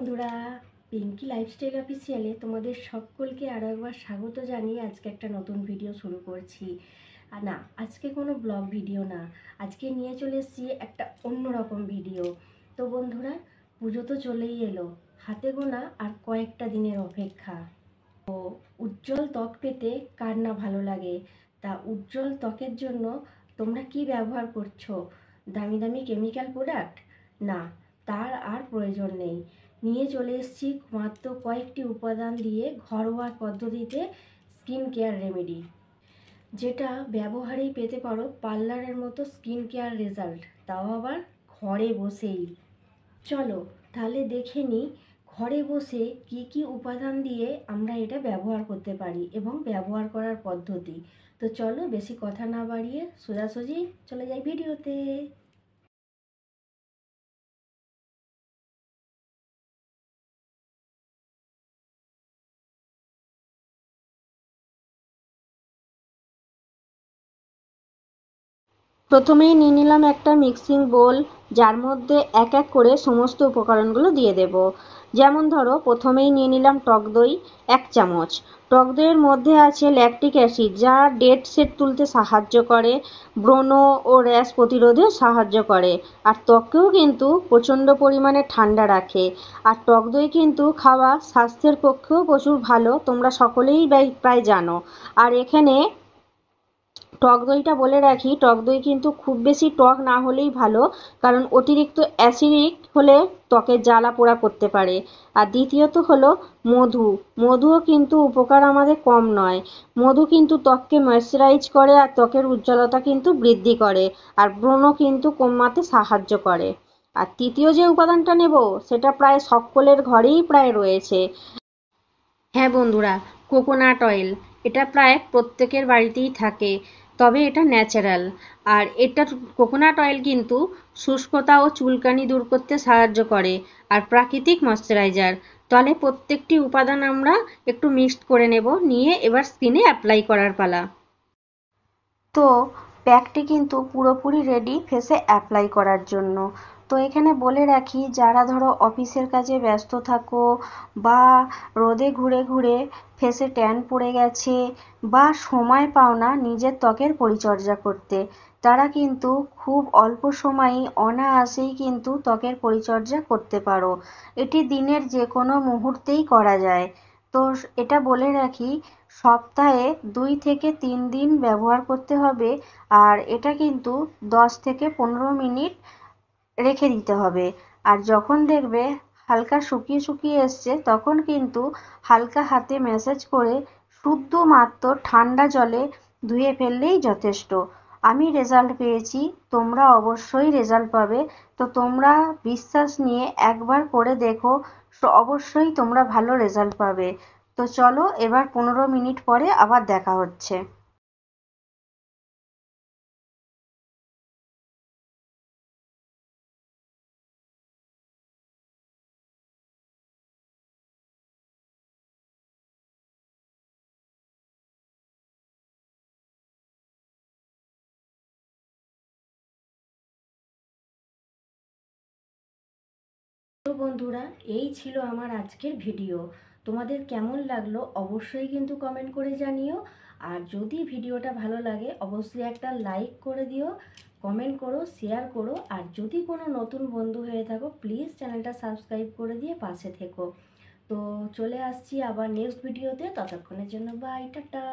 বন্ধুরা, পিঙ্কি লাইফস্টাইল অফিসিয়ালে তোমাদের সকলকে আরও একবার স্বাগত জানিয়ে আজকে একটা নতুন ভিডিও শুরু করছি। আর না, আজকে কোনো ব্লগ ভিডিও না, আজকে নিয়ে চলে এসেছি একটা অন্যরকম ভিডিও। তো বন্ধুরা, পুজো তো চলেই এলো, হাতে গোনা আর কয়েকটা দিনের অপেক্ষা। তো উজ্জ্বল ত্বক পেতে কার না ভালো লাগে? তা উজ্জ্বল ত্বকের জন্য তোমরা কি ব্যবহার করছো? দামি দামি কেমিক্যাল প্রোডাক্ট? না, তার আর প্রয়োজন নেই। নিয়ে চলে এসেছি মাত্র কয়েকটি উপাদান দিয়ে ঘরোয়া পদ্ধতিতে স্কিন কেয়ার রেমেডি, যেটা ব্যবহারেই পেতে পারো পার্লারের মতো স্কিন কেয়ার রেজাল্ট, তাও আবার ঘরে বসেই। চলো তাহলে দেখে নিই ঘরে বসে কি কি উপাদান দিয়ে আমরা এটা ব্যবহার করতে পারি এবং ব্যবহার করার পদ্ধতি। তো চলো বেশি কথা না বাড়িয়ে সোজাসুজি চলে যাই ভিডিওতে। প্রথমেই নিয়ে নিলাম একটা মিক্সিং বোল, যার মধ্যে এক এক করে সমস্ত উপকরণগুলো দিয়ে দেব। যেমন ধরো, প্রথমেই নিয়ে নিলাম টক দই 1 চামচ। টক দইয়ের মধ্যে আছে ল্যাকটিক অ্যাসিড, যা ডেড সেট তুলতে সাহায্য করে, ব্রণ ও র্যাশ প্রতিরোধে সাহায্য করে, আর ত্বককেও কিন্তু প্রচণ্ড পরিমাণে ঠান্ডা রাখে। আর টক দই কিন্তু খাওয়া স্বাস্থ্যের পক্ষেও প্রচুর ভালো, তোমরা সকলেই প্রায় জানো। আর এখানে টক দইটা বলে রাখি, টক দই কিন্তু খুব বেশি টক না হলেই ভালো, কারণ অতিরিক্ত অ্যাসিডিক হলে ত্বকের জ্বালা পোড়া করতে পারে। আর দ্বিতীয়ত হলো মধু। মধুও কিন্তু উপকার আমাদের কম নয়। মধু কিন্তু ত্বককে ময়েশ্চারাইজ করে আর ত্বকের উজ্জ্বলতা কিন্তু বৃদ্ধি করে, আর ব্রণ কিন্তু কমাতে সাহায্য করে। আর তৃতীয় যে উপাদানটা নেব, সেটা প্রায় সকলের ঘরেই প্রায় রয়েছে। হ্যাঁ বন্ধুরা, কোকোনাট অয়েল। এটা প্রায় প্রত্যেকের বাড়িতেই থাকে, তবে এটা ন্যাচারাল। আর এটা কোকোনাট অয়েল কিন্তু শুষ্কতা ও চুলকানি দূর করতে সাহায্য করে, আর প্রাকৃতিক ময়শ্চারাইজার। তাহলে প্রত্যেকটি উপাদান আমরা একটু মিক্সড করে নেব, নিয়ে এবার স্কিনে অ্যাপ্লাই করার পালা। তো প্যাকটি কিন্তু পুরোপুরি রেডি ফেসে অ্যাপ্লাই করার জন্য। তো এখানে বলে রাখি, যারা ধরো অফিসের কাজে ব্যস্ত থাকো, বা রোদে ঘুরে ঘুরে ফেসে ট্যান পড়ে গেছে, বা সময় পাও না নিজের ত্বকের পরিচর্যা করতে, তারা কিন্তু খুব অল্প সময়ই অনায়াসেই কিন্তু ত্বকের পরিচর্যা করতে পারো। এটি দিনের যে কোনো মুহূর্তেই করা যায়। তো এটা বলে রাখি, সপ্তাহে 2 থেকে 3 দিন ব্যবহার করতে হবে, আর এটা কিন্তু 10 থেকে 15 মিনিট রেখে দিতে হবে। আর যখন দেখবে হালকা শুকিয়ে শুকিয়ে এসছে, তখন কিন্তু হালকা হাতে ম্যাসাজ করে শুদ্ধ মাত্র ঠান্ডা জলে ধুয়ে ফেললেই যথেষ্ট। আমি রেজাল্ট পেয়েছি, তোমরা অবশ্যই রেজাল্ট পাবে। তো তোমরা বিশ্বাস নিয়ে একবার করে দেখো, অবশ্যই তোমরা ভালো রেজাল্ট পাবে। তো চলো এবার 15 মিনিট পরে আবার দেখা হচ্ছে। তো বন্ধুরা, এই ছিল আমার আজকের ভিডিও। তোমাদের কেমন লাগলো অবশ্যই কিন্তু কমেন্ট করে জানিও। আর যদি ভিডিওটা ভালো লাগে অবশ্যই একটা লাইক করে দিও, কমেন্ট করো, শেয়ার করো। আর যদি কোনো নতুন বন্ধু হয়ে থাকো, প্লিজ চ্যানেলটা সাবস্ক্রাইব করে দিয়ে পাশে থেকো। তো চলে আসছি আবার নেক্সট ভিডিওতে, ততক্ষণের জন্য বাই, টাটা।